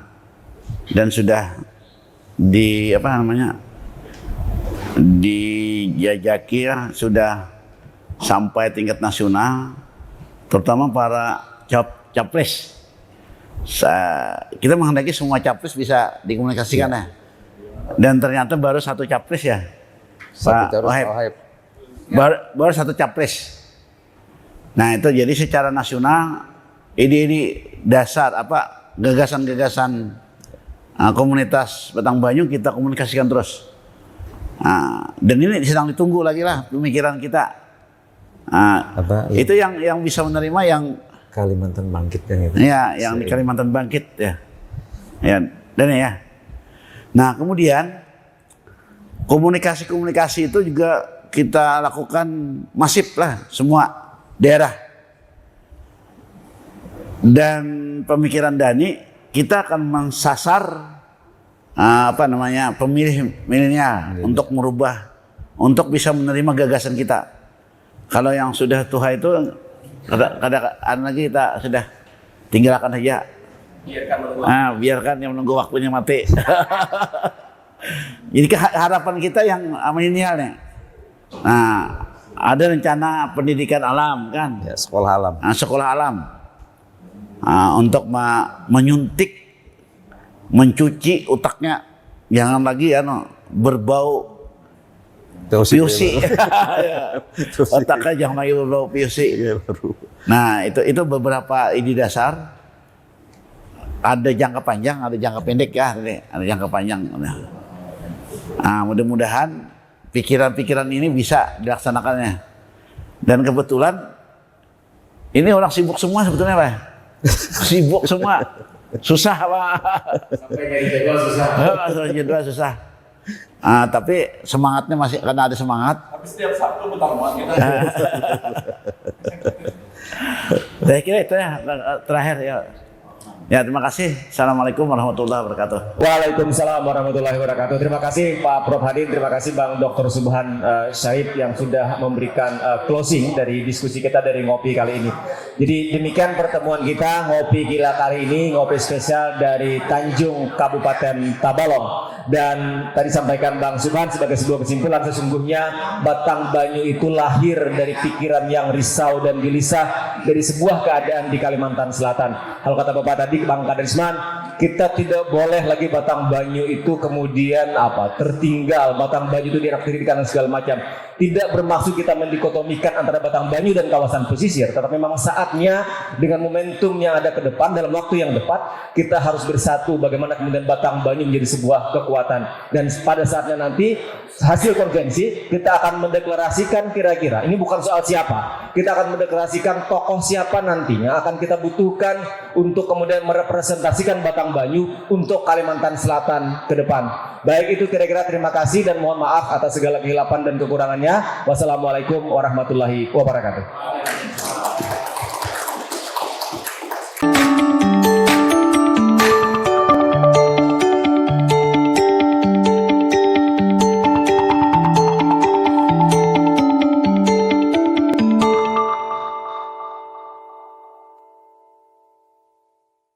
dan sudah dijajaki ya, sudah sampai tingkat nasional, terutama para capres. Kita menghendaki semua capres bisa dikomunikasikan ya. Dan ternyata baru satu capres ya, Pak Wahid. Baru satu capres. Nah itu jadi secara nasional ide dasar gagasan-gagasan komunitas Batang Banyu kita komunikasikan terus. Dan ini sedang ditunggu lagi lah pemikiran kita. Itu yang bisa menerima yang Kalimantan Bangkit kan itu. Ya, yang di Kalimantan Bangkit ya. Dan ya. Nah, kemudian komunikasi itu juga kita lakukan masif lah semua daerah. Dan pemikiran Dani kita akan mensasar pemilih milenial untuk merubah, untuk bisa menerima gagasan kita. Kalau yang sudah tua itu kadang-kadang lagi kita sudah tinggalkan saja. Biarkan yang menunggu waktunya mati. Jadi harapan kita yang milenial nih. Nah, ada rencana pendidikan alam kan? Ya, sekolah alam. Sekolah alam. Untuk menyuntik, mencuci otaknya, jangan lagi berbau PUC. Otaknya jangan lagi berbau PUC. Nah itu beberapa ide dasar. Ada jangka panjang, ada jangka pendek ya, ada jangka panjang. Nah, mudah-mudahan pikiran-pikiran ini bisa dilaksanakannya. Dan kebetulan ini orang sibuk semua sebetulnya Pak. Sibuk semua, susah Pak. Sampai nyari jadwal susah. Jadwal susah. Tapi semangatnya masih, karena ada semangat. Tapi setiap Sabtu pertemuan kita. Saya kira itu ya terakhir ya. Ya, terima kasih. Assalamualaikum warahmatullahi wabarakatuh. Waalaikumsalam warahmatullahi wabarakatuh. Terima kasih Pak Prof Hadin, terima kasih Bang Dr. Subhan Syahid yang sudah memberikan closing dari diskusi kita dari ngopi kali ini. Jadi demikian pertemuan kita ngopi gila kali ini, ngopi spesial dari Tanjung Kabupaten Tabalong. Dan tadi sampaikan Bang Subhan sebagai sebuah kesimpulan, sesungguhnya Batang Banyu itu lahir dari pikiran yang risau dan gelisah dari sebuah keadaan di Kalimantan Selatan. Kalau kata Bapak tadi Bang Kaderisman, kita tidak boleh lagi Batang Banyu itu kemudian tertinggal, Batang Banyu itu diaktirikan dan segala macam. Tidak bermaksud kita mendikotomikan antara Batang Banyu dan kawasan pesisir, tetapi memang saatnya dengan momentum yang ada ke depan dalam waktu yang tepat kita harus bersatu bagaimana kemudian Batang Banyu menjadi sebuah kekuatan. Dan pada saatnya nanti hasil konvensi kita akan mendeklarasikan kira-kira ini bukan soal siapa, kita akan mendeklarasikan tokoh siapa nantinya akan kita butuhkan untuk kemudian merepresentasikan Batang Banyu untuk Kalimantan Selatan ke depan. Baik, itu kira-kira. Terima kasih dan mohon maaf atas segala kehilapan dan kekurangannya. Wassalamualaikum warahmatullahi wabarakatuh.